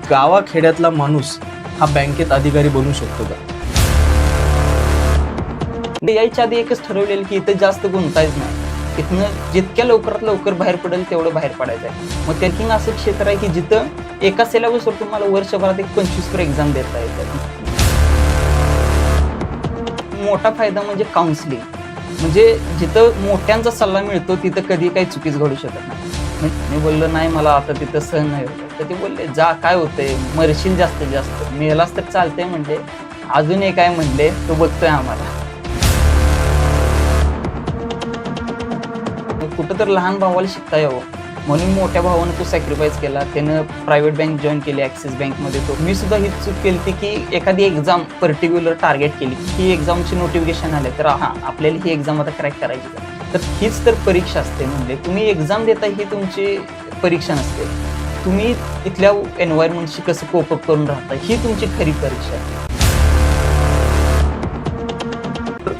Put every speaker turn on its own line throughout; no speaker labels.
गावाखेड्यातला माणूस हा बँकेत अधिकारी बनू शकतो का?
यायच्या आधी एकच ठरवलेलं की इथं जास्त गुंतायच नाही. इथनं जितक्या लवकरात लवकर बाहेर पडेल तेवढं बाहेर पडायचं आहे. मग बँकिंग असं क्षेत्र आहे की जिथं एका सिलेबसवर तुम्हाला वर्षभरात एक 25 एक्झाम देता येतात. मोठा फायदा म्हणजे काउन्सिलिंग. म्हणजे जिथं मोठ्यांचा सल्ला मिळतो तिथं कधी काही चुकीच घडू शकत नाही. मी बोललो नाही मला आता तिथं सहन नाही होत, तर ते बोलले जा काय होतंय, मरशील जास्तीत जास्त, मेलाच तर चालतंय म्हणले. अजून एक काय म्हणले, तो बघतोय आम्हाला. कुठं तर लहान भावाला शिकता यावं म्हणून मोठ्या भावानं तो सॅक्रिफाईस केला. त्यानं प्रायव्हेट बँक जॉईन केली, ॲक्सिस बँकमध्ये. तो मी सुद्धा ही चूक केली की एखादी एक्झाम पर्टिक्युलर टार्गेट केली, ही एक्झामची नोटिफिकेशन आले तर आपल्याला ही एक्झाम आता क्रॅक करायची का? तर हीच तर परीक्षा असते. म्हणजे तुम्ही एक्झाम देता ही तुमची परीक्षा नसते. तुम्ही इथल्या एन्व्हायरमेंटशी कसं कोपअप करून राहता ही तुमची खरी परीक्षा आहे.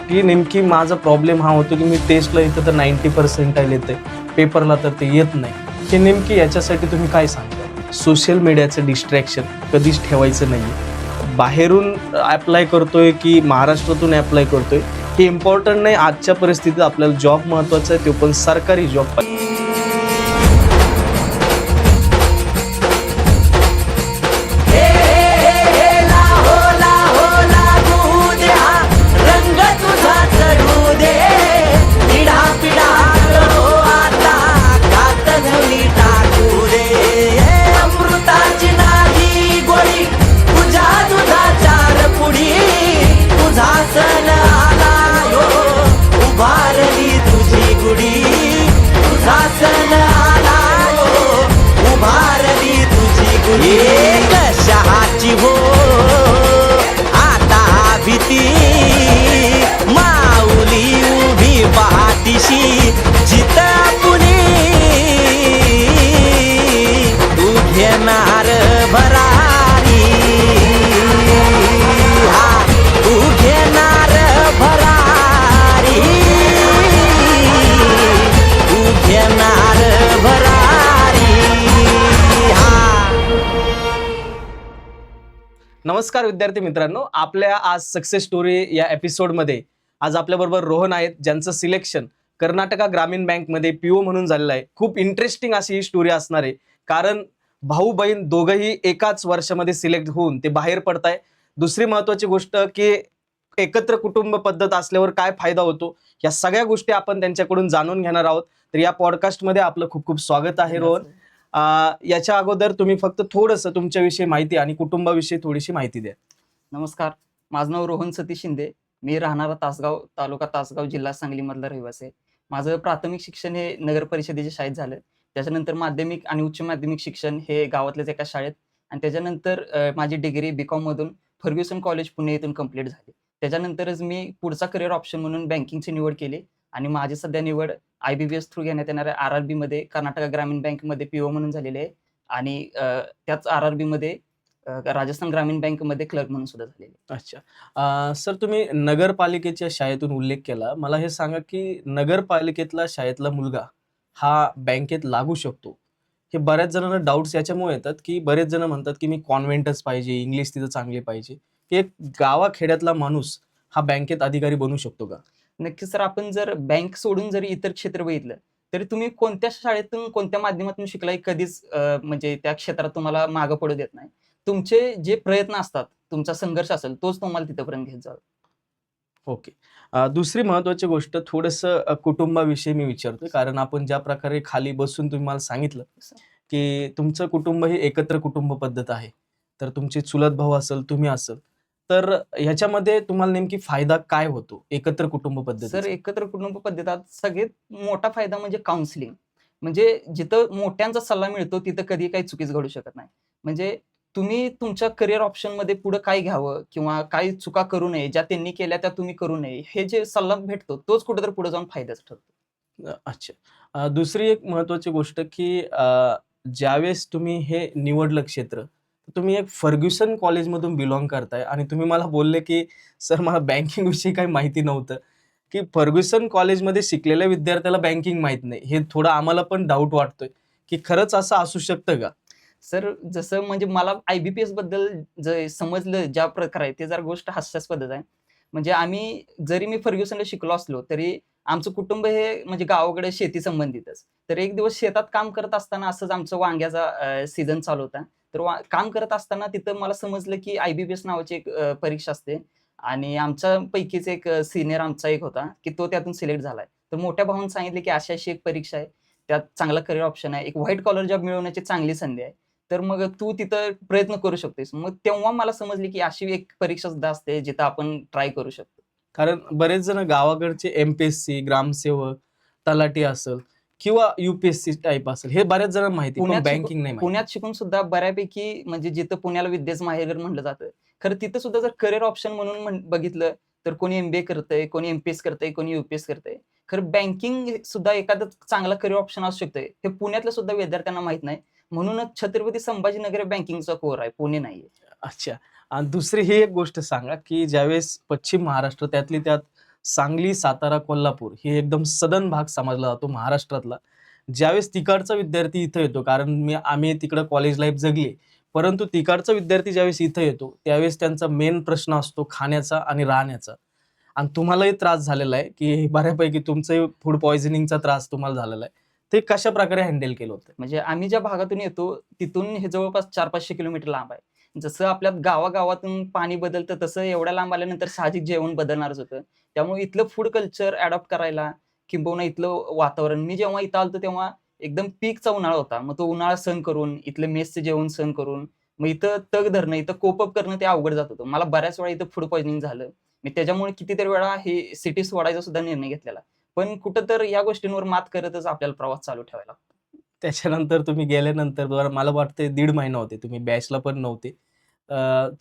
की नेमकी माझा प्रॉब्लेम हा होतो की मी टेस्टला इथं तर 90% येते, पेपरला तर ते येत नाही. हे नेमकी याच्यासाठी तुम्ही काय सांगता? सोशल मीडियाचं डिस्ट्रॅक्शन कधीच ठेवायचं नाही. बाहेरून ॲप्लाय करतोय की महाराष्ट्रातून ॲप्लाय करतोय हे इम्पॉर्टंट नाही. आजच्या परिस्थितीत आपल्याला जॉब महत्त्वाचा आहे, तो पण सरकारी जॉब पाहिजे.
कशाची हो आता भीती, माऊली उभी पाठीशी जिता पुणे तू घेणार भरारी, हा तू घेणार भरारी, तू घेणार भरारी.
नमस्कार विद्यार्थी मित्रांनो, आपल्या आज सक्सेस स्टोरी या एपिसोडमध्ये आज आपल्याबरोबर रोहन आहेत, ज्यांचं सिलेक्शन कर्नाटका ग्रामीण बँकमध्ये PO म्हणून झालेलं आहे. खूप इंटरेस्टिंग अशी ही स्टोरी असणार आहे, कारण भाऊ बहीण दोघंही एकाच वर्षामध्ये सिलेक्ट होऊन ते बाहेर पडताय. दुसरी महत्त्वाची गोष्ट की एकत्र कुटुंब पद्धत असल्यावर काय फायदा होतो, या सगळ्या गोष्टी आपण त्यांच्याकडून जाणून घेणार आहोत. तर या पॉडकास्टमध्ये आपलं खूप खूप स्वागत आहे रोहन. याच्या अगोदर तुम्ही फक्त थोडंसं तुमच्याविषयी माहिती आणि कुटुंबाविषयी थोडीशी माहिती द्या.
नमस्कार, माझं नाव रोहन सतीश शिंदे. मी राहणारा तासगाव, तालुका तासगाव, जिल्हा सांगलीमधला रहिवासी आहे. माझं प्राथमिक शिक्षण हे नगर परिषदेच्या शाळेत झालं. त्याच्यानंतर माध्यमिक आणि उच्च माध्यमिक शिक्षण हे गावातल्याच एका शाळेत, आणि त्याच्यानंतर माझी डिग्री BCom मधून फर्ग्युसन कॉलेज पुणे येथून कंप्लीट झाली. त्याच्यानंतरच मी पुढचा करिअर ऑप्शन म्हणून बँकिंगची निवड केली आणि माझी सध्या निवड IBPS थ्रू घेण्यात येणाऱ्या RRB मध्ये कर्नाटका ग्रामीण बँकमध्ये PO म्हणून झालेले आहे, आणि त्याच RRB मध्ये राजस्थान ग्रामीण बँकमध्ये क्लर्क म्हणून सुद्धा झालेले.
अच्छा, सर तुम्ही नगरपालिकेच्या शाळेतून उल्लेख केला. मला हे सांगा की नगरपालिकेतला शाळेतला मुलगा हा बँकेत लागू शकतो? हे बऱ्याच जणांना डाऊट्स याच्यामुळे येतात की बरेच जण म्हणतात की मी कॉन्व्हेंटच पाहिजे, इंग्लिश तिथं चांगली पाहिजे. की एक गावाखेड्यातला माणूस हा बँकेत अधिकारी बनू शकतो का?
नक्कीच सर, आपण जर बँक सोडून जरी इतर क्षेत्र बघितलं तरी तुम्ही कोणत्या शाळेतून कोणत्या माध्यमातून शिकलाय कधीच म्हणजे त्या क्षेत्रात तुम्हाला मागं पडू देत नाही. तुमचे जे प्रयत्न असतात, तुमचा संघर्ष असेल, तोच तुम्हाला तिथपर्यंत घेत जातो.
ओके. दुसरी महत्त्वाची गोष्ट थोडंसं कुटुंबाविषयी मी विचारतोय, कारण आपण ज्या प्रकारे खाली बसून तुम्ही मला सांगितलं की तुमचं कुटुंब हे एकत्र कुटुंब पद्धत आहे. तर तुमचे चुलत भाऊ असेल, तुम्ही असेल, तर ह्याच्यामध्ये तुम्हाला नेमकी फायदा काय होतो एकत्र कुटुंब
सर,
पद्धतीचा?
एकत्र कुटुंब पद्धतीत सगळ्यात मोठा फायदा म्हणजे काउन्सिलिंग. म्हणजे जिथं मोठ्यांचा सल्ला मिळतो तिथं कधी काही चुकीच घडू शकत नाही. म्हणजे तुम्ही तुमच्या करिअर ऑप्शनमध्ये पुढे काय घ्यावं किंवा काही चुका करू नये, ज्या त्यांनी केल्या त्या तुम्ही करू नये, हे जे सल्ला भेटतो तोच कुठेतरी पुढे जाऊन फायद्याचा ठरतो.
अच्छा. दुसरी एक महत्त्वाची गोष्ट की ज्यावेळेस तुम्ही हे निवडलं क्षेत्र, तुम्ही एक फर्ग्युसन कॉलेजमधून बिलॉंग करताय आणि तुम्ही मला बोलले की सर मला बँकिंग विषयी काही माहिती नव्हतं. की फर्ग्युसन कॉलेजमध्ये शिकलेल्या विद्यार्थ्याला बँकिंग माहित नाही, हे थोडं आम्हाला पण डाऊट वाटतोय की खरंच असं असू शकतं का?
सर जसं म्हणजे मला IBPS बद्दल जे समजलं ज्या प्रकारे ते जरा गोष्ट हास्यास्पदच आहे. म्हणजे आम्ही जरी मी फर्ग्युसनला शिकलो असलो, तरी आमचं कुटुंब हे म्हणजे गावाकडे शेती संबंधितच. तर एक दिवस शेतात काम करत असताना असंच आमचं वांग्याचा सीझन चालू होता. तर काम करत असताना तिथं मला समजलं, की IBPS नावाची एक परीक्षा असते आणि आमच्यापैकीच एक सीनियर आमचा एक होता, की तो त्यातून सिलेक्ट झालाय. तर मोठ्या भावाने सांगितले, की अशी-अशी एक परीक्षा आहे. त्यात चांगला करियर ऑप्शन आहे. एक व्हाईट कॉलर जॉब मिळवण्याची चांगली संधी आहे. तर मग तू तिथं प्रयत्न करू शकतोस. मग तेव्हा मला समजली, की अशी एक परीक्षा सुद्धा असते, जिथं आपण ट्राय करू शकतो.
कारण बरेच जण गावाकडचे MPSC, ग्रामसेवक, तलाठी असेल किंवा UPSC टाइप असेल, हे बऱ्याच जणांना माहिती, पण बँकिंग नाही माहिती.
पुण्यात शिकून सुद्धा बऱ्यापैकी म्हणजे जिथं पुण्याला विद्येचं माहेरघर म्हटलं जातं. खरं तिथं सुद्धा जर करियर ऑप्शन म्हणून बघितलं, तर कोणी MBA करतंय, कोणी MPS करतंय, कोणी UPS करतंय. खरं बँकिंग सुद्धा एखादं चांगला करियर ऑप्शन असू शकतंय. हे पुण्यातल्या सुद्धा विद्यार्थ्यांना माहीत नाही. म्हणूनच छत्रपती संभाजीनगर बँकिंगचा कोर आहे, पुणे नाहीये.
अच्छा. आणि दुसरी ही एक गोष्ट सांगा, की ज्यावेळेस पश्चिम महाराष्ट्र त्यातली त्यात सांगली, सातारा, कोल्हापूर हे एकदम सदन भाग समजला जातो महाराष्ट्रातला. ज्यावेळेस तिकडचा विद्यार्थी इथं येतो, कारण आम्ही तिकडं कॉलेज लाईफ जगली. परंतु तिकडचा विद्यार्थी ज्यावेळेस इथं येतो, त्यावेळेस त्यांचा मेन प्रश्न असतो खाण्याचा आणि राहण्याचा. आणि तुम्हालाही त्रास झालेला आहे, की बऱ्यापैकी तुमचंही फूड पॉइझनिंगचा त्रास तुम्हाला झालेला आहे. ते कशाप्रकारे हँडल केलं होतं?
म्हणजे आम्ही ज्या भागातून येतो, तिथून हे जवळपास 400-500 किलोमीटर लांब आहे. जसं आपल्या गावागावातून पाणी बदलतं, तसं एवढ्या लांब आल्यानंतर साहजिक जेवण बदलणारच होतं. त्यामुळे इथलं फूड कल्चर अडॉप्ट करायला, किंबहुना इथलं वातावरण मी जेव्हा इथं आलो तेव्हा एकदम पीकचा उन्हाळा होता. मग तो उन्हाळा सहन करून, इथलं मेसचं जेवण सहन करून, मग इथं तग धरणं, इथं कोप अप करणं ते अवघड जात होतं. मला बऱ्याच वेळा इथं फूड पॉइझनिंग झालं. मी त्याच्यामुळे कितीतरी वेळा ही सिटी सोडायचा सुद्धा निर्णय घेतलेला. पण कुठं तर या गोष्टींवर मात करतच आपल्याला प्रवास चालू ठेवायला लागतो.
त्याच्यानंतर तुम्ही गेल्यानंतर बरं मला वाटतंय 1.5 महिना होते. तुम्ही बॅचला पण नव्हते.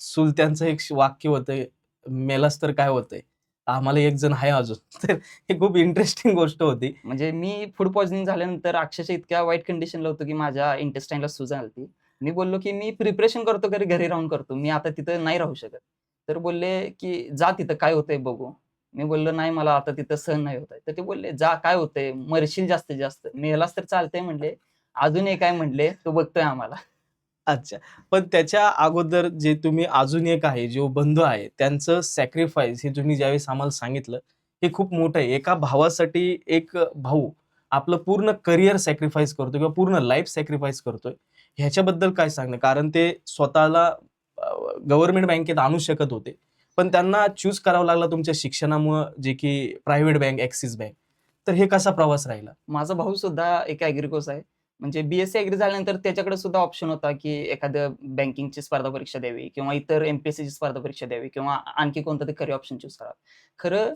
चुलत्यांचं एक वाक्य होतं, "मेलास तर काय होतंय? आम्हाला एक जण आहे अजून." तर ही खूप इंटरेस्टिंग गोष्ट होती.
म्हणजे मी फूड पॉइझनिंग झाल्यानंतर अक्षरशः इतक्या वाईट कंडिशनला होतो, की माझ्या इंटेस्टाईनला सूज आली मी बोललो, की "मी प्रिपरेशन करतो घरी राहून करतो. मी आता तिथं नाही राहू शकत." तर बोलले, की "जा तिथं काय होतंय बघू." मी बोललो, "नाही मला आता तिथं सहन नाही होत आहे." तर ते बोलले, "जा काय होतंय? मरशील जास्तीत जास्त. मेलास तर चालतंय" म्हणले. "अजून एक आहे" म्हणले, "तो बघतोय आम्हाला."
अच्छा. पण त्याच्या अगोदर जे तुम्ही अजून एक आहे, जो बंधू आहे, त्यांचं सॅक्रिफाईस हे तुम्ही ज्यावेळेस आम्हाला सांगितलं, हे खूप मोठं आहे. एका भावासाठी एक भाऊ आपलं पूर्ण करियर सॅक्रिफाईस करतो किंवा पूर्ण लाईफ सॅक्रिफाईस करतोय. ह्याच्याबद्दल काय सांगणं? कारण ते स्वतःला गव्हर्नमेंट बँकेत आणू शकत होते. पण त्यांना चूज करावं लागलं तुमच्या शिक्षणामुळं, जे की प्रायव्हेट बँक, ॲक्सिस बँक. तर हे कसा प्रवास राहिला?
माझा भाऊ सुद्धा एक ॲग्रीकोर्स आहे. म्हणजे BSc ॲग्री झाल्यानंतर त्याच्याकडे सुद्धा ऑप्शन होता, की एखाद्या बँकिंगची स्पर्धा परीक्षा द्यावी किंवा इतर MPSCची स्पर्धा परीक्षा द्यावी किंवा आणखी कोणतं तरी करियर ऑप्शन चूज करावं. खरं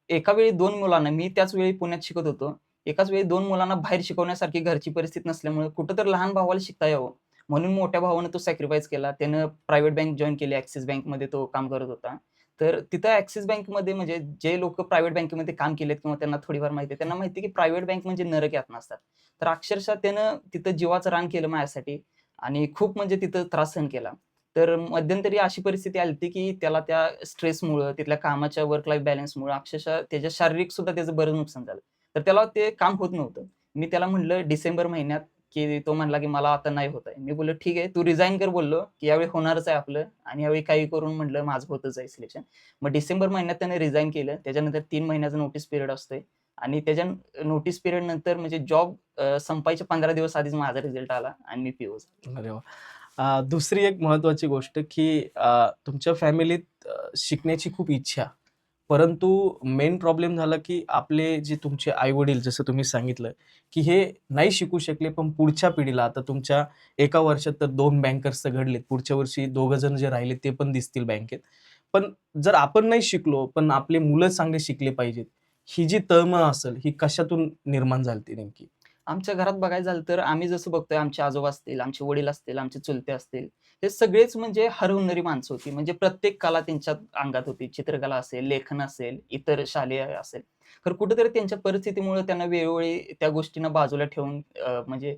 एका वेळी 2 मुलांना मी त्याच वेळी पुण्यात शिकत होतो. एकाच वेळी 2 मुलांना बाहेर शिकवण्यासारखी घरची परिस्थिती नसल्यामुळे कुठेतरी लहान भावाला शिकता यावं, म्हणून मोठ्या भावानं तो सॅक्रिफाईस केला. त्यानं प्रायव्हेट बँक जॉइन केली. ॲक्सिस बँकमध्ये तो काम करत होता. तर तिथं ॲक्सिस बँकमध्ये म्हणजे जे लोकं प्रायव्हेट बँकेमध्ये काम केलेत किंवा त्यांना थोडीफार माहिती आहे, त्यांना माहिती आहे की प्रायव्हेट बँक म्हणजे नरक यातना असतात. तर अक्षरशः त्यानं तिथं जीवाचं रान केलं माझ्यासाठी आणि खूप म्हणजे तिथं त्रास सहन केला. तर मध्यंतरी अशी परिस्थिती आली होती की त्याला त्या स्ट्रेसमुळं, तिथल्या कामाच्या वर्क लाईफ बॅलन्समुळं अक्षरशः त्याच्या शारीरिक सुद्धा त्याचं बरंच नुकसान झालं. तर त्याला ते काम होत नव्हतं. मी त्याला म्हटलं डिसेंबर महिन्यात की तो म्हणला की "मला आता नाही होत आहे." मी बोललो, "ठीक आहे, तू रिझाइन कर" बोललो, की "यावेळी होणारच आहे आपलं आणि यावेळी काही करून" म्हटलं "माझं होतच आहे सिलेक्शन." मग डिसेंबर महिन्यात त्याने रिझाइन केलं. त्याच्यानंतर 3 महिन्याचा नोटीस पिरियड असतोय आणि त्याच्या नोटीस पिरियड नंतर म्हणजे जॉब संपायच्या 15 दिवस आधीच माझा रिझल्ट आला आणि मी पी-ओ झालो.
अरे वाह! दुसरी एक महत्त्वाची गोष्ट, की तुमच्या फॅमिलीत शिकण्याची खूप इच्छा. परंतु मेन प्रॉब्लेम झाला, की आपले जे तुमचे आई-वडील जसं तुम्ही सांगितलं, की हे नाही शिकू शकले, पण पुढच्या पिढीला आता तुमच्या एका वर्षात तर 2 बँकर्स तर घडलेत. पुढच्या वर्षी दोघं जण जे राहिले ते पण दिसतील बँकेत. पण जर आपण नाही शिकलो, पण आपले मुलं चांगले शिकले पाहिजेत, ही जी तळमळ असेल, ही कशातून निर्माण झाली होती नेमकी?
आमच्या घरात बघायचं झालं तर आम्ही जसं बघतोय आमचे आजोबा असतील, आमचे वडील असतील, आमचे चुलते असतील, हे सगळेच म्हणजे हरहुन्नरी माणसं होती. म्हणजे प्रत्येक कला त्यांच्या अंगात होती. चित्रकला असेल, लेखन असेल, इतर शालेय असेल. तर कुठेतरी त्यांच्या परिस्थितीमुळे त्यांना वेळोवेळी त्या गोष्टींना बाजूला ठेवून म्हणजे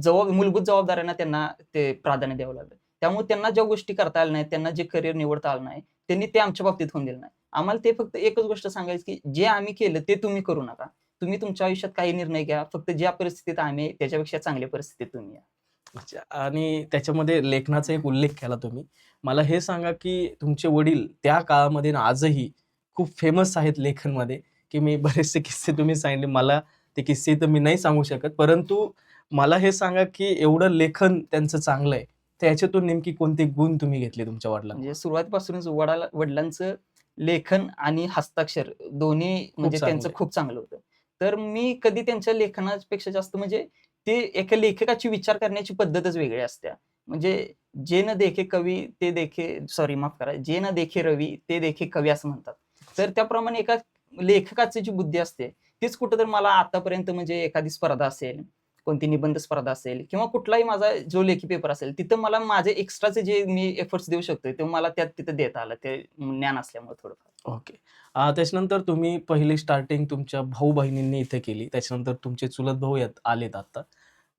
मूलभूत जबाबदाऱ्यांना त्यांना ते प्राधान्य द्यावं लागलं. त्यामुळे त्यांना ज्या गोष्टी करता आल्या नाहीत, त्यांना जे करियर निवडता आलं नाही, त्यांनी ते आमच्या बाबतीत होऊन दिलं नाही. आम्हाला ते फक्त एकच गोष्ट सांगायची, की जे आम्ही केलं ते तुम्ही करू नका. तुम्ही तुमच्या आयुष्यात काही निर्णय घ्या. फक्त ज्या परिस्थितीत आम्ही त्याच्यापेक्षा चांगल्या परिस्थितीत तुम्ही या.
अच्छा. आणि त्याच्यामध्ये लेखनाचा एक उल्लेख केला तुम्ही. मला हे सांगा, की तुमचे वडील त्या काळामध्ये आणि आजही खूप फेमस आहेत लेखनमध्ये, की मी बरेचसे किस्से तुम्ही सांगितले. मला ते किस्से तर मी नाही सांगू शकत. परंतु मला हे सांगा, की एवढं लेखन त्यांचं चांगलं आहे, तर याच्यातून नेमकी कोणते गुण तुम्ही घेतले तुमच्या वडिलांकडून?
म्हणजे सुरुवातीपासूनच वडिलांचं लेखन आणि हस्ताक्षर दोन्ही
खूप
म्हणजे
चांगलं
त्यांचं
आहे.
खूप चांगलं होतं. तर मी कधी त्यांच्या लेखनापेक्षा जास्त म्हणजे ते एका लेखकाची विचार करण्याची पद्धतच वेगळी असते. म्हणजे "जे न देखे कवी ते देखे" सॉरी माफ करा. "जे न देखे रवी ते देखे कवी" असं म्हणतात. तर त्याप्रमाणे एका लेखकाची जी बुद्धी असते, तीच कुठेतरी मला आतापर्यंत म्हणजे एखादी स्पर्धा असेल, कोणती निबंध स्पर्धा असेल किंवा कुठलाही माझा जो लेखी पेपर असेल, तिथं मला माझे एक्स्ट्राचे जे मी एफर्ट्स देऊ शकतोय, ते मला त्यात तिथं देता आलं. ते ज्ञान असल्यामुळे थोडंफार.
ओके. त्याच्यानंतर तुम्ही पहिली स्टार्टिंग तुमच्या भाऊ-बहिणींनी इथे केली. त्याच्यानंतर तुमचे चुलत भाऊ यात आलेत आता.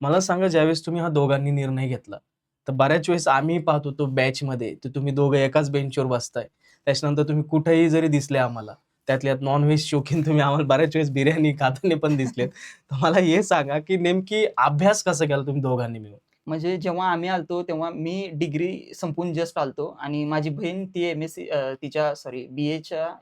मला सांगा ज्यावेळेस तुम्ही हा दोघांनी निर्णय घेतला, तर बऱ्याच वेळेस आम्ही पाहत होतो बॅचमध्ये, तर तुम्ही दोघं एकाच बेंचवर बसताय. त्याच्यानंतर तुम्ही कुठेही जरी दिसले आम्हाला, त्यातल्या त्यात नॉन-व्हेज शौकीन तुम्ही आम्हाला बऱ्याच वेळेस बिर्याणी खाताना पण दिसलेत. तर मला हे सांगा, की नेमकी अभ्यास कसा केला तुम्ही दोघांनी मिळून?
म्हणजे जेव्हा आम्ही आलतो, तेव्हा मी डिग्री संपवून जस्ट आलतो आणि माझी बहीण ती एम-एस-सी तिच्या सॉरी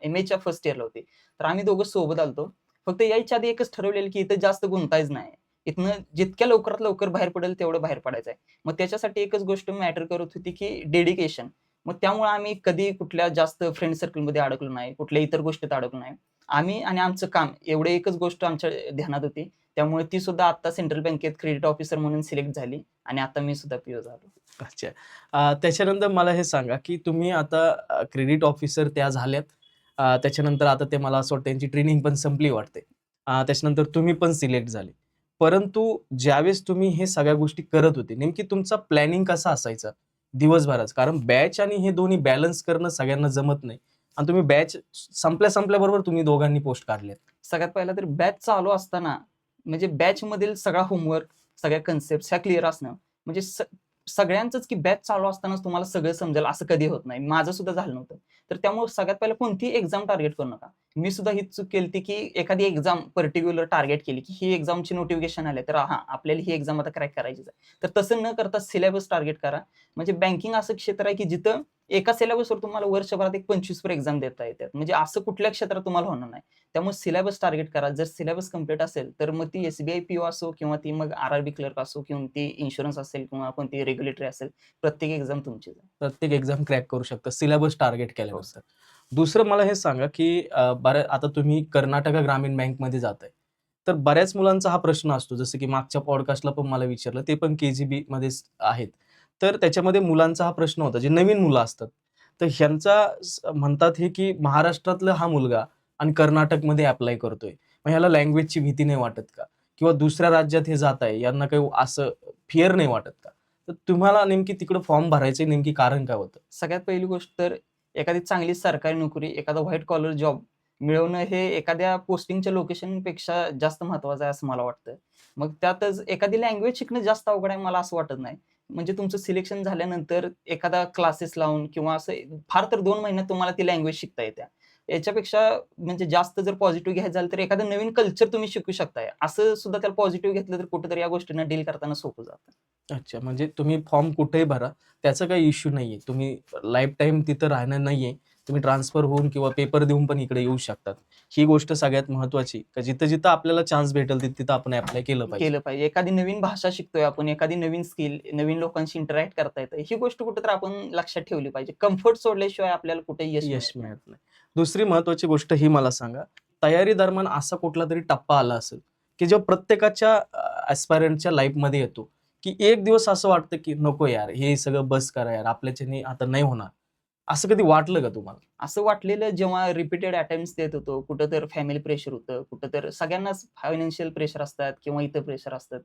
एम-एच्या फर्स्ट इयरला होती. तर आम्ही दोघं सोबत आलतो. फक्त यायच्या आधी एकच ठरवलेलं, की इथं जास्त गुंतायचं नाही. इथनं जितक्या लवकरात लवकर बाहेर पडेल तेवढं बाहेर पडायचं आहे. मग त्याच्यासाठी एकच गोष्ट मॅटर करत होती, की डेडिकेशन. मग त्यामुळे आम्ही कधी कुठल्या जास्त फ्रेंड सर्कलमध्ये अडकलो नाही, कुठल्या इतर गोष्टीत अडकलो नाही. आम्ही आणि आमचं काम एवढं एकच गोष्ट आमच्या ध्यानात होती. त्यामुळे ती सुद्धा आता सेंट्रल बँकेत क्रेडिट ऑफिसर म्हणून सिलेक्ट झाली. आणि आता मी सुद्धा पी-ओ झालो.
अच्छा. त्याच्यानंतर मला हे सांगा, की तुम्ही आता क्रेडिट ऑफिसर त्या झाल्यात. त्याच्यानंतर आता ते मला असं वाटतं त्यांची ट्रेनिंग पण संपली वाटते. त्याच्यानंतर तुम्ही पण सिलेक्ट झाले. परंतु ज्यावेळेस तुम्ही हे सगळ्या गोष्टी करत होते, नेमकी तुमचा प्लॅनिंग कसा असायचा दिवसभराचा? कारण बॅच आणि हे दोन्ही बॅलन्स करणं सगळ्यांना जमत नाही आणि तुम्ही बॅच संपल्याबरोबर तुम्ही दोघांनी पोस्ट काढल्यात.
सगळ्यात पहिला तर बॅच चालू असताना म्हणजे बॅचमधील सगळा होमवर्क, सगळ्या कन्सेप्ट्स ह्या क्लिअर असणं म्हणजे सगळ्यांचंच की बॅच चालू असतानाच तुम्हाला सगळं समजेल असं कधी होत नाही. माझं सुद्धा झालं नव्हतं. तर त्यामुळे सगळ्यात पहिला कोणतीही एक्झाम टार्गेट करू नका. मी सुद्धा हीच चूक केली की एखादी एक्झाम पर्टिक्युलर टार्गेट केली, की ही एक्झामची नोटिफिकेशन आले तर हां, आपल्याला ही एक्झाम आता क्रॅक करायचीच आहे. तर तसं न करता सिलेबस टार्गेट करा. म्हणजे बँकिंग असं क्षेत्र आहे की जिथं एका सिलेबसवर तुम्हाला वर्षभरात एक 25 एक्झाम देता येतात. म्हणजे असं कुठल्या क्षेत्रात तुम्हाला होणार नाही. त्यामुळे सिलेबस टार्गेट करा. जर सिलेबस कंप्लीट असेल, तर मग ती एस-बी-आय पी-ओ असो किंवा ती मग आर-आर-बी क्लर्क असो किंवा ती इन्शुरन्स असेल किंवा कोणती रेग्युलेटरी असेल, प्रत्येक एक्झाम तुमचीच आहे.
प्रत्येक एक्झाम क्रॅक करू शकता सिलेबस टार्गेट
हो सर.
केल्यानंतर. दुसरं मला हे सांगा, की आता तुम्ही कर्नाटका ग्रामीण बँकमध्ये जाताय. तर बऱ्याच मुलांचा हा प्रश्न असतो, जसं की मागच्या पॉडकास्टला पण मला विचारलं, ते पण के-जी-बीमध्येच आहेत. तर त्याच्यामध्ये मुलांचा हा प्रश्न होता, जे नवीन मुलं असतात. तर ह्यांचा म्हणतात हे, की महाराष्ट्रातला हा मुलगा आणि कर्नाटकमध्ये अप्लाय करतोय. मग ह्याला लँग्वेजची भीती नाही वाटत का? किंवा दुसऱ्या राज्यात हे जात आहे, यांना काही असं फिअर नाही वाटत का? तर तुम्हाला नेमकी तिकडं फॉर्म भरायचे नेमकी कारण काय होतं?
सगळ्यात पहिली गोष्ट तर एखादी चांगली सरकारी नोकरी, एखादा व्हाईट कॉलर जॉब मिळवणं हे एखाद्या पोस्टिंगच्या लोकेशनपेक्षा जास्त महत्त्वाचं आहे असं मला वाटतं. मग त्यातच एखादी लँग्वेज शिकणं जास्त अवघड आहे मला असं वाटत नाही. म्हणजे तुमचं सिलेक्शन झाल्यानंतर एखादा क्लासेस लावून किंवा असं फार तर 2 महिन्यात तुम्हाला ती लँग्वेज शिकता येते. याच्यापेक्षा म्हणजे जास्त जर पॉझिटिव्ह घ्यायचं झालं तर एखादं नवीन कल्चर तुम्ही शिकू शकताय. असं सुद्धा त्याला पॉझिटिव्ह घेतलं तर कुठेतरी या गोष्टींना डील करताना सोपं जातं.
अच्छा, म्हणजे तुम्ही फॉर्म कुठेही भरा, त्याचा काही इश्यू नाहीये. तुम्ही लाईफटाईम तिथं राहणार नाहीये. तुम्ही ट्रान्सफर होऊन किंवा पेपर देऊन पण इकडे येऊ शकतात. ही गोष्ट सगळ्यात महत्त्वाची, का जिथं-जिथं आपल्याला चान्स भेटेल तिथं आपण ॲप्लाय केलं पाहिजे.
केलं पाहिजे. एखादी नवीन भाषा शिकतोय आपण, एखादी नवीन स्किल, नवीन लोकांशी इंटरॅक्ट करता येतं. ही गोष्ट कुठेतरी आपण लक्षात ठेवली पाहिजे. कम्फर्ट सोडल्याशिवाय आपल्याला कुठे यश
यश
मिळत नाही.
मिळत नाही. दुसरी महत्त्वाची गोष्ट ही मला सांगा, तयारी दरम्यान असा कुठलातरी टप्पा आला असेल, की जो प्रत्येकाच्या ॲस्पायरंटच्या लाईफमध्ये येतो, की एक दिवस असं वाटतं, की नको यार, हे सगळं बस करा यार, आपल्याच्याने आता नाही होणार. असं कधी वाटलं का तुम्हाला?
असं वाटलेलं जेव्हा रिपीटेड अटेम्प्ट्स देत होतो, कुठं तर फॅमिली प्रेशर होतं, कुठं तर सगळ्यांनाच फायनान्शियल प्रेशर असतात किंवा इतर प्रेशर असतात.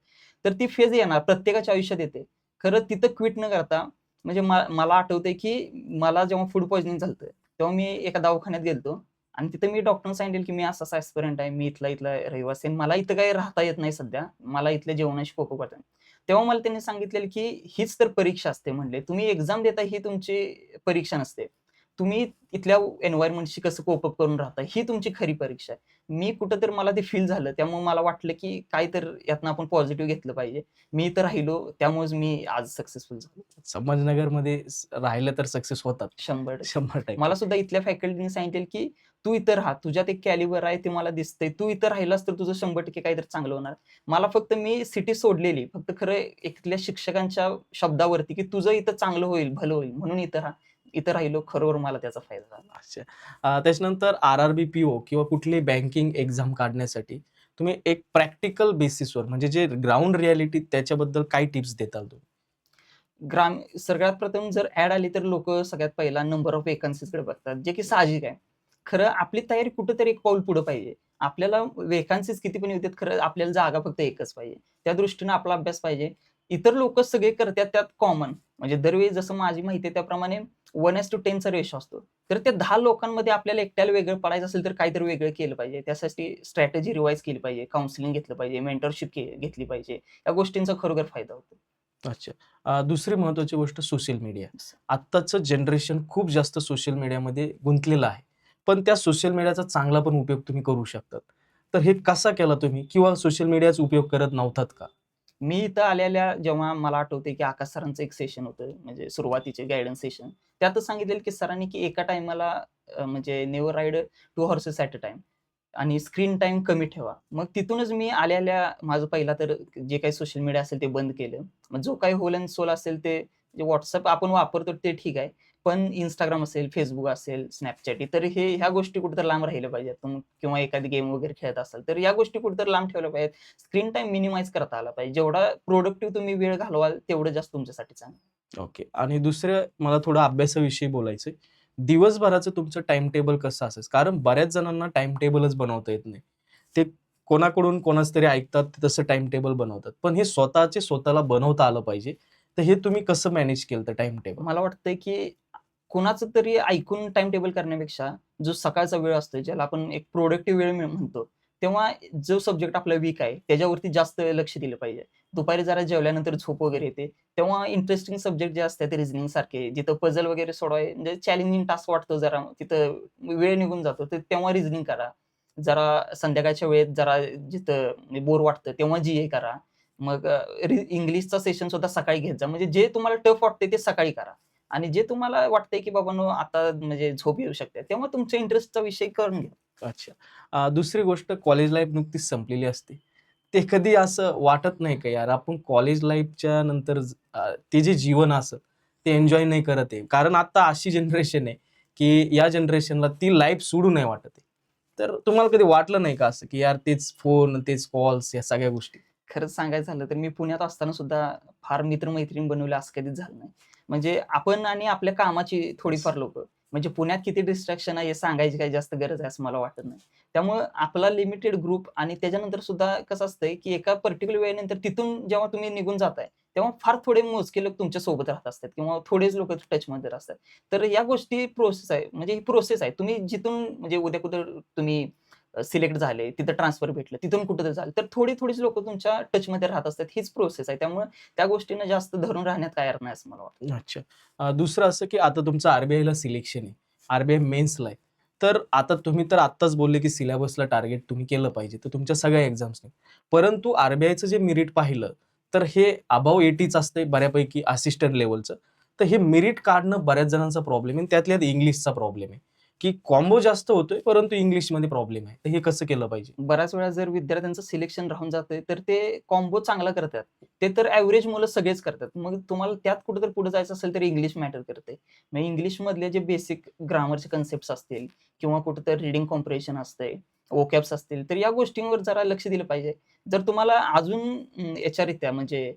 तर ती फेज येणार, प्रत्येकाच्या आयुष्यात येते. खरं तिथं क्विट न करता म्हणजे मला आठवतंय, की मला जेव्हा फूड पॉइझनिंग झालं तेव्हा मी एका दवाखान्यात गेलतो आणि तिथं मी डॉक्टरना सांगितलं, की मी असा-असा ॲस्पिरंट आहे. मी इथला रहिवासी आहे. मला इथं काही राहता येत नाही सध्या. मला इथल्या जेवणाशी कोपं पडत नाही. तेव्हा मला त्यांनी सांगितलेलं, की हीच तर परीक्षा असते म्हणले. तुम्ही एक्झाम देता ही तुमची परीक्षा नसते. तुम्ही इथल्या एन्व्हायर्नमेंटशी कसं कोप अप करून राहता, ही तुमची खरी परीक्षा आहे. मी कुठं तर मला ते फील झालं. त्यामुळे मला वाटलं की काय तर यातनं आपण पॉझिटिव्ह घेतलं पाहिजे. मी इथं राहिलो त्यामुळेच मी आज सक्सेसफुल झालो.
संभाजीनगरमध्ये राहिलं तर सक्सेस होतात
100%
100%.
मला सुद्धा इथल्या फॅकल्टीने सांगितलेलं की तू इथं राहा. तुझ्यात एक कॅलिबर आहे ते मला दिसतंय. तू इथं राहिलास तर तुझं 100% काहीतरी चांगलं होणार. मला फक्त मी सिटी सोडलेली. फक्त खरं इथल्या शिक्षकांच्या शब्दावरती की तुझं इथं चांगलं होईल, भलं होईल म्हणून इथं राहा. इथं राहिलो खरोखर मला त्याचा फायदा झाला.
अच्छा. त्याच्यानंतर आर-आर-बी पी-ओ किंवा कुठलीही बँकिंग एक्झाम काढण्यासाठी तुम्ही एक प्रॅक्टिकल बेसिसवर म्हणजे जे ग्राउंड रिॲलिटी त्याच्याबद्दल काय टिप्स देताल तुम्ही?
सगळ्यात प्रथम जर ॲड आली तर लोकं सगळ्यात पहिला नंबर ऑफ वेकन्सीजकडे बघतात, जे की साहजिक आहे. खरं आपली तयारी कुठेतरी एक पाऊल पुढे पाहिजे. आपल्याला वेकन्सीज किती पण येतात, खरं आपल्याला जागा फक्त एकच पाहिजे. त्या दृष्टीने आपला अभ्यास पाहिजे. इतर लोकं सगळे करतात त्यात कॉमन. म्हणजे दरवेळी जसं माझी माहिती आहे त्याप्रमाणे 1:10 चा रेशो असतो. तर त्या 10 लोकांमध्ये आपल्याला एकट्याला वेगळं पडायचं असेल तर काहीतरी वेगळं केलं पाहिजे. त्यासाठी स्ट्रॅटेजी रिवाईज केली पाहिजे, काउन्सिलिंग घेतलं पाहिजे, मेंटरशिप घेतली पाहिजे. या गोष्टींचा खरोखर फायदा होतो.
अच्छा. दुसरी महत्त्वाची गोष्ट सोशल मीडिया. आत्ताचं जनरेशन खूप जास्त सोशल मीडियामध्ये गुंतलेलं आहे. पण त्या सोशल मीडियाचा चांगला पण उपयोग तुम्ही करू शकतात. तर हे कसा केला तुम्ही किंवा सोशल मीडियाचा उपयोग करत नव्हतात का?
मी इथं आलेल्या जेव्हा मला आठवतंय, की आकाश सरांचं एक सेशन होतं, म्हणजे सुरुवातीचे गाईडन्स सेशन. त्यातच सांगितलेलं, की सरांनी की एका टाईमाला म्हणजे never ride 2 horses at a time आणि स्क्रीन टाईम कमी ठेवा. मग तिथूनच मी आल्या माझं पहिला तर जे काही सोशल मीडिया असेल ते बंद केलं. मग जो काही होल अँड सोल असेल ते जे WhatsApp आपण वापरतो ते ठीक आहे. पण Instagram असेल, Facebook असेल, Snapchat तर ह्या गोष्टी कुठेतरी लांब राहिल्या पाहिजेत. किंवा एखादी गेम वगैरे खेळत असाल, तर या गोष्टी कुठेतरी लांब ठेवल्या पाहिजेत. स्क्रीन टाईम मिनिमाइज करता आला पाहिजे. जेवढा प्रोडक्टिव्ह तुम्ही वेळ घालवाल, तेवढं जास्त तुमच्यासाठी चांगलं.
ओके. आणि दुसरं मला थोडं अभ्यासाविषयी बोलायचंय. दिवसभराचं तुमचं टाईम टेबल कसं असायचं? कारण बऱ्याच जणांना टाईम टेबलच बनवता येत नाही. ते कोणाकडून कोणाचं तरी ऐकतात, ते तसं टाईम टेबल बनवतात. पण हे स्वतःचे स्वतःला बनवता आलं पाहिजे. तर हे तुम्ही कसं मॅनेज केलतं टाईम टेबल?
मला वाटतंय, की कोणाचं तरी ऐकून टाईम टेबल करण्यापेक्षा, जो सकाळचा वेळ असतो, ज्याला आपण एक प्रोडक्टिव्ह वेळ म्हणतो, तेव्हा जो सब्जेक्ट आपला वीक आहे, त्याच्यावरती जास्त लक्ष दिलं पाहिजे. दुपारी जरा जेवल्यानंतर झोप वगैरे येते, तेव्हा इंटरेस्टिंग सब्जेक्ट जे असतात रिझनिंग सारखे, जिथं पझल वगैरे म्हणजे चॅलेंजिंग टास्क वाटतो जरा, तिथं वेळ निघून जातो, तर तेव्हा रिझनिंग करा. जरा संध्याकाळच्या वेळेत जरा जिथं बोर वाटतं, तेव्हा जीए करा. मग इंग्लिशचा सेशन सुद्धा सकाळी घेत जा. म्हणजे जे तुम्हाला टफ वाटतंय ते सकाळी करा. आणि जे तुम्हाला वाटतंय, की बाबांनो आता म्हणजे झोप येऊ शकते, तेव्हा तुमच्या इंटरेस्टचा विषय करून घ्या.
अच्छा. दुसरी गोष्ट कॉलेज लाईफ नुकतीच संपलेली असते. ते कधी असं वाटत नाही का यार आपण कॉलेज लाईफच्या नंतर ते जे जीवन असतं ते एन्जॉय नाही करत आहे. कारण आता अशी जनरेशन आहे, की या जनरेशनला ती लाईफ सोडू नाही वाटत आहे. तर तुम्हाला कधी वाटलं नाही का असं, की यार तेच फोन, तेच कॉल्स या सगळ्या गोष्टी?
खरंच सांगायचं झालं तर मी पुण्यात असताना सुद्धा फार मित्र-मैत्रीण बनवले असं कधीच झालं नाही. म्हणजे आपण आणि आपल्या कामाची थोडीफार लोकं. म्हणजे पुण्यात किती डिस्ट्रॅक्शन आहे हे सांगायची काही जास्त गरज आहे असं मला वाटत नाही. त्यामुळं आपला लिमिटेड ग्रुप आणि त्याच्यानंतर सुद्धा कसं असतंय, की एका पर्टिक्युलर वेळेनंतर तिथून जेव्हा तुम्ही निघून जाताय, तेव्हा फार थोडे मोजके लोक तुमच्या सोबत राहत असतात किंवा थोडेच लोकं टचमध्ये असतात. तर या गोष्टी प्रोसेस आहे. म्हणजे ही प्रोसेस आहे. तुम्ही जिथून म्हणजे उद्या कुठं तुम्ही सिलेक्ट झाले, तिथं ट्रान्सफर भेटलं, तिथून कुठेतरी झालं, तर थोडीच लोकं तुमच्या टचमध्ये राहत असतात. हीच प्रोसेस आहे. त्यामुळे त्या गोष्टींना जास्त धरून राहण्यात काही अर्थ नाही असं मला वाटतं.
अच्छा. दुसरं असं की आता तुमचं आर-बी-आयला सिलेक्शन आहे. आर-बी-आय मेन्सला आहे. तर आता तुम्ही तर आत्ताच बोलले की सिलेबसला टार्गेट तुम्ही केलं पाहिजे. तर तुमच्या सगळ्या एक्झाम्सने. परंतु आर-बी-आयचं जे मेरिट पाहिलं, तर हे अबोव्ह 80च असते बऱ्यापैकी असिस्टंट लेव्हलचं. तर हे मेरिट काढणं बऱ्याच जणांचा प्रॉब्लेम आहे. त्यातल्या इंग्लिशचा प्रॉब्लेम आहे, की कॉम्बो जास्त होतोय, परंतु इंग्लिशमध्ये प्रॉब्लेम आहे. तर हे कसं केलं पाहिजे?
बऱ्याच वेळा जर विद्यार्थ्यांचं सिलेक्शन राहून जातंय, तर ते कॉम्बो चांगला करतात. ते तर एव्हरेज मुलं सगळेच करतात. मग तुम्हाला त्यात कुठेतरी पुढे जायचं असेल तर इंग्लिश मॅटर करते. मग इंग्लिशमधले जे बेसिक ग्रामरचे कन्सेप्ट्स असतील किंवा कुठेतरी रीडिंग कॉम्प्रिहेन्शन असतंय, व्होकॅब्स असतील, तर या गोष्टींवर जरा लक्ष दिलं पाहिजे. जर तुम्हाला अजून याच्यारित्या म्हणजे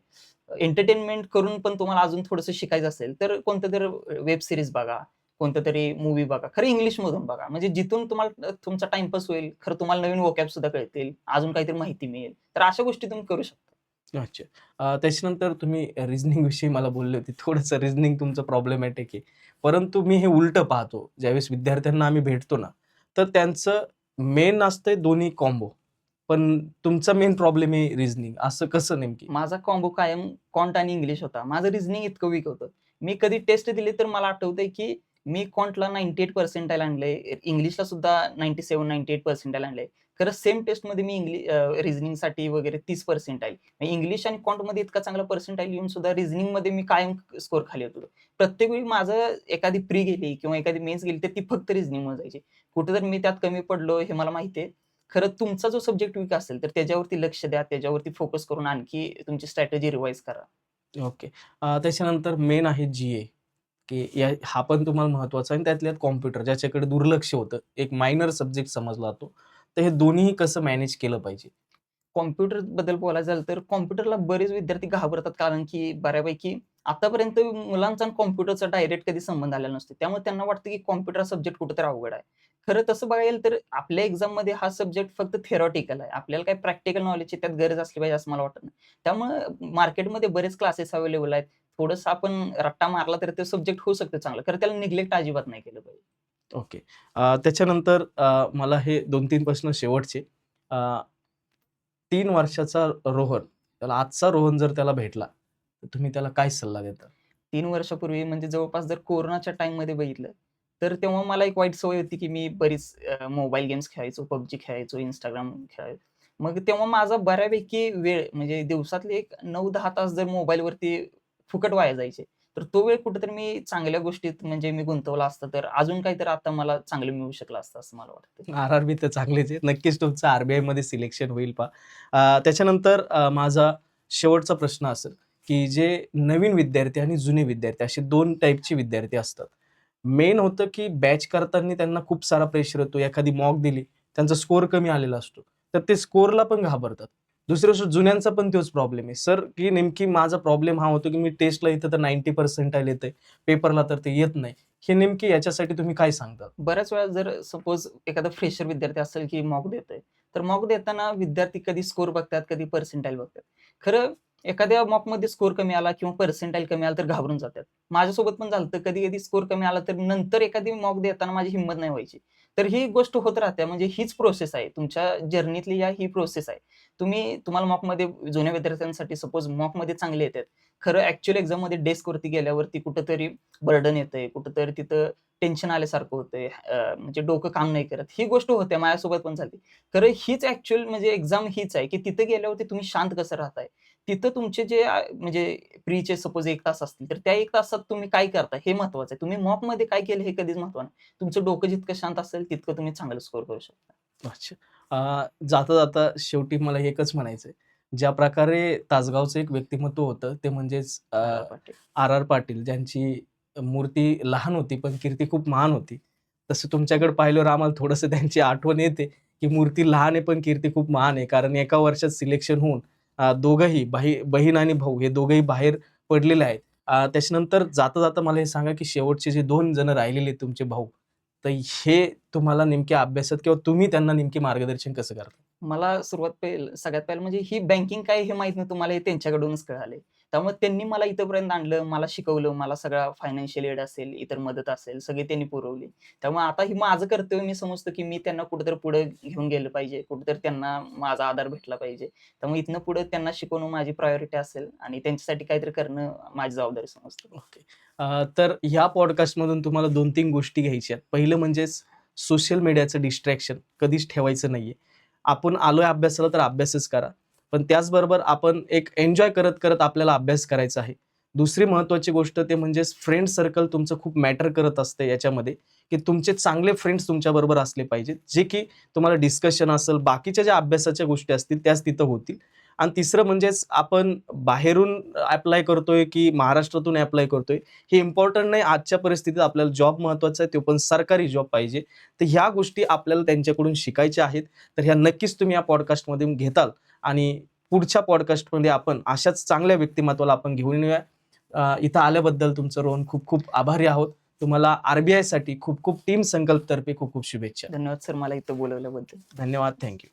एंटरटेनमेंट करून पण तुम्हाला अजून थोडंसं शिकायचं असेल, तर कोणतं वेब सीरीज बघा, कोणतं तरी मूव्ही बघा. खरं इंग्लिशमधून बघा. म्हणजे जिथून तुम्हाला तुमचा टाईमपास होईल. खरं तुम्हाला नवीन व्होकॅब सुद्धा कळतील. अजून काहीतरी माहिती मिळेल. तर अशा गोष्टी तुम्ही करू शकता.
अच्छा. त्याच्यानंतर तुम्ही रिझनिंग विषयी मला बोलले होते. थोडंसं रिझनिंग तुमचं प्रॉब्लेमॅटिक आहे. परंतु मी हे उलटं पाहतो. ज्यावेळेस विद्यार्थ्यांना आम्ही भेटतो ना, तर त्यांचं मेन असतंय दोन्ही कॉम्बो. पण तुमचा मेन प्रॉब्लेम आहे रिझनिंग. असं कसं नेमकी?
माझा कॉम्बो कायम क्वांट आणि इंग्लिश होता. माझं रिझनिंग इतकं वीक होतं. मी कधी टेस्ट दिली तर मला आठवतंय, की मी क्वांटला 98 पर्सेंटाइल आणलंय. इंग्लिशला सुद्धा 97-98 पर्सेंटाइल आणलंय. खरं सेम टेस्टमध्ये मी रिझनिंगसाठी वगैरे 30% इंग्लिश आणि क्वांटमध्ये इतका चांगला पर्सेंटाईल येऊन सुद्धा रिझनिंगमध्ये मी कायम स्कोर खाली होतो. प्रत्येक वेळी माझं एखादी प्री गेली किंवा एखादी मेन्स गेली तर ती फक्त रिझनिंगमध्ये जायची. कुठेतरी मी त्यात कमी पडलो हे मला माहिती आहे. खरं तुमचा जो सब्जेक्ट वीक असेल तर त्याच्यावरती लक्ष द्या, त्याच्यावरती फोकस करून आणखी तुमची स्ट्रॅटेजी रिवाईज करा.
ओके. त्याच्यानंतर मेन आहे GA, की हा पण तुम्हाला महत्वाचा आहे आणि त्यातल्या कॉम्प्युटर ज्याच्याकडे दुर्लक्ष होतं. एक मायनर सब्जेक्ट समजला जातो. तर हे दोन्ही कसं मॅनेज केलं पाहिजे?
कॉम्प्युटर बद्दल बोलायचं झालं तर कॉम्प्युटरला बरेच विद्यार्थी घाबरतात कारण की बऱ्यापैकी आतापर्यंत मुलांचा आणि कॉम्प्युटरचा डायरेक्ट कधी संबंध आलेला नसतो. त्यामुळे त्यांना वाटतं की कॉम्प्युटर सब्जेक्ट कुठेतरी अवघड आहे. खरं तसं बघायला तर आपल्या एक्झाममध्ये हा सब्जेक्ट फक्त थेरॉटिकल आहे. आपल्याला काही प्रॅक्टिकल नॉलेजची त्यात गरज असली पाहिजे असं मला वाटत नाही. त्यामुळे मार्केटमध्ये बरेच क्लासेस अवेलेबल आहेत. थोडंसं आपण रट्टा मारला तर ते सब्जेक्ट होऊ शकतं चांगलं. खरं त्याला निग्लेक्ट अजिबात नाही केलं पाहिजे.
ओके. त्याच्यानंतर मला हे 2-3 प्रश्न शेवटचे. 3 वर्षाचा रोहन, त्याला आजचा रोहन जर त्याला भेटला, तर तुम्ही त्याला काय सल्ला देता?
3 वर्षापूर्वी म्हणजे जवळपास जर कोरोनाच्या टाईममध्ये बघितलं, तर तेव्हा मला एक वाईट सवय होती, की मी बरीच मोबाईल गेम्स खेळायचो, PUBG खेळायचो, Instagram खेळायचो. मग तेव्हा माझा बऱ्यापैकी वेळ म्हणजे दिवसातले एक 9-10 तास जर मोबाईलवरती फुकट वाया जायचे. तर तो वेळ कुठेतरी मी चांगल्या गोष्टीत म्हणजे मी गुंतवला असता, तर अजून काहीतरी आता मला चांगलं मिळू शकलं असतं असं मला वाटतं.
RRB तर चांगलेच आहे. नक्कीच तुमचं RBIमध्ये सिलेक्शन होईल पहा. त्याच्यानंतर माझा शेवटचा प्रश्न असेल, की जे नवीन विद्यार्थी आणि जुने विद्यार्थी असे 2 टाइपचे विद्यार्थी असतात. मेन होतं, की बॅच करताना त्यांना खूप सारा प्रेशर येतो. एखादी मॉक दिली, त्यांचा स्कोर कमी आलेला असतो. तर ते स्कोरला पण घाबरतात. दुसरी गोष्ट जुन्यांचा पण तोच प्रॉब्लेम आहे. सर, की नेमकी माझा प्रॉब्लेम हा होतो, की मी टेस्टला इथं तर 90% येतंय, पेपरला तर ते येत नाही. हे नेमकी याच्यासाठी तुम्ही काय सांगता?
बऱ्याच वेळा जर सपोज एखादा फ्रेशर विद्यार्थी असेल, की मॉक देतोय, तर मॉक देताना विद्यार्थी कधी स्कोर बघतात, कधी पर्सेंटाईल बघतात. खरं एखाद्या मॉकमध्ये स्कोर कमी आला किंवा पर्सेंटाईल कमी आला तर घाबरून जातात. माझ्यासोबत पण झालं होतं. कधी-कधी स्कोर कमी आला तर नंतर एखादी मॉक देताना माझी हिंमत नाही व्हायची. तर ही गोष्ट होत राहते. म्हणजे हीच प्रोसेस आहे. तुमच्या जर्नीतली ही प्रोसेस आहे. तुम्हाला मॉकमध्ये जुन्या विद्यार्थ्यांसाठी सपोज मॉकमध्ये चांगले येतात. खरं ॲक्चुअल एक्झाममध्ये डेस्कवरती गेल्यावरती कुठेतरी बर्डन येतंय, कुठेतरी तिथं टेन्शन आल्यासारखं होतंय. म्हणजे डोकं काम नाही करत. ही गोष्ट होते माझ्यासोबत पण झाली. खरं हीच ॲक्चुअल म्हणजे एक्झाम हीच आहे, की तिथं गेल्यावरती तुम्ही शांत कसं राहताय. तिथं तुमचे जे म्हणजे प्रीचे सपोज 1 तास असतील, तर त्या 1 तासात तुम्ही काय करताय हे महत्वाचं आहे. तुम्ही मॉकमध्ये काय केलं हे कधीच महत्त्वाचं नाही. तुमचं डोकं जितकं शांत असेल, तितकं तुम्ही चांगलं स्कोर करू शकता.
अच्छा. जाता-जाता शेवटी मला एकच म्हणायचंय, ज्या प्रकारे तासगावचं एक व्यक्तिमत्व होतं, ते म्हणजेच
पाटील.
आर.आर. पाटील, ज्यांची मूर्ती लहान होती, पण कीर्ती खूप महान होती. तसं तुमच्याकडे पाहिल्यावर आम्हाला थोडंसं त्यांची आठवण येते, की मूर्ती लहान आहे, पण कीर्ती खूप महान आहे. कारण एका वर्षात सिलेक्शन होऊन दोघंही बहीण आणि भाऊ हे दोघंही बाहेर पडलेले आहेत. त्याच्यानंतर जाता-जाता मला हे सांगा, की शेवटचे जे 2 जण राहिलेले तुमचे भाऊ, तर हे तुम्हाला नेमक्या अभ्यासात किंवा तुम्ही त्यांना नेमके मार्गदर्शन कसं करता?
मला सगळ्यात पहिलं म्हणजे ही बँकिंग काय हे माहीत नव्हतं मला हे त्यांच्याकडूनच कळालंय. त्यामुळे त्यांनी मला इथपर्यंत आणलं, मला शिकवलं, मला सगळा फायनान्शियल एड असेल, इतर मदत असेल, सगळी त्यांनी पुरवली. त्यामुळे आता ही माझं कर्तव्य मी समजतो, की मी त्यांना कुठेतरी पुढे घेऊन गेलं पाहिजे, कुठेतरी त्यांना माझा आधार भेटला पाहिजे. त्यामुळे इथनं पुढे त्यांना शिकवणं माझी प्रायोरिटी असेल आणि त्यांच्यासाठी काहीतरी करणं माझी जबाबदारी समजतो.
ओके. तर ह्या पॉडकास्टमधून तुम्हाला 2-3 गोष्टी घ्यायच्या आहेत. पहिलं म्हणजेच सोशल मीडियाचं डिस्ट्रॅक्शन कधीच ठेवायचं नाहीये. आपण आलोय अभ्यासाला तर अभ्यासच करा. पण त्याचबरोबर आपण एक एन्जॉय करत-करत आपल्याला अभ्यास करायचा आहे. दुसरी महत्त्वाची गोष्ट ते म्हणजेच फ्रेंड सर्कल तुमचं खूप मॅटर करत असतं याच्यामध्ये, की तुमचे चांगले फ्रेंड्स तुमच्याबरोबर असले पाहिजेत, जे की तुम्हाला डिस्कशन असेल, बाकीच्या ज्या अभ्यासाच्या गोष्टी असतील त्याच तिथं होतील. आणि तिसरं म्हणजेच आपण बाहेरून ॲप्लाय करतोय, की महाराष्ट्रातून ॲप्लाय करतोय, हे इम्पोर्टंट नाही. आजच्या परिस्थितीत आपल्याला जॉब महत्त्वाचा आहे, तो पण सरकारी जॉब पाहिजे. तर ह्या गोष्टी आपल्याला त्यांच्याकडून शिकायच्या आहेत. तर ह्या नक्कीच तुम्ही या पॉडकास्टमधून घेताल आणि पुढच्या पॉडकास्टमध्ये आपण अशाच चांगल्या व्यक्तिमत्वाला आपण घेऊन येऊया. इथं आल्याबद्दल तुमचं रोहन खूप खूप आभारी आहोत. तुम्हाला RBI साठी खूप खूप टीम संकल्पतर्फे खूप खूप शुभेच्छा.
धन्यवाद सर मला इथं बोलवल्याबद्दल.
धन्यवाद. Thank you.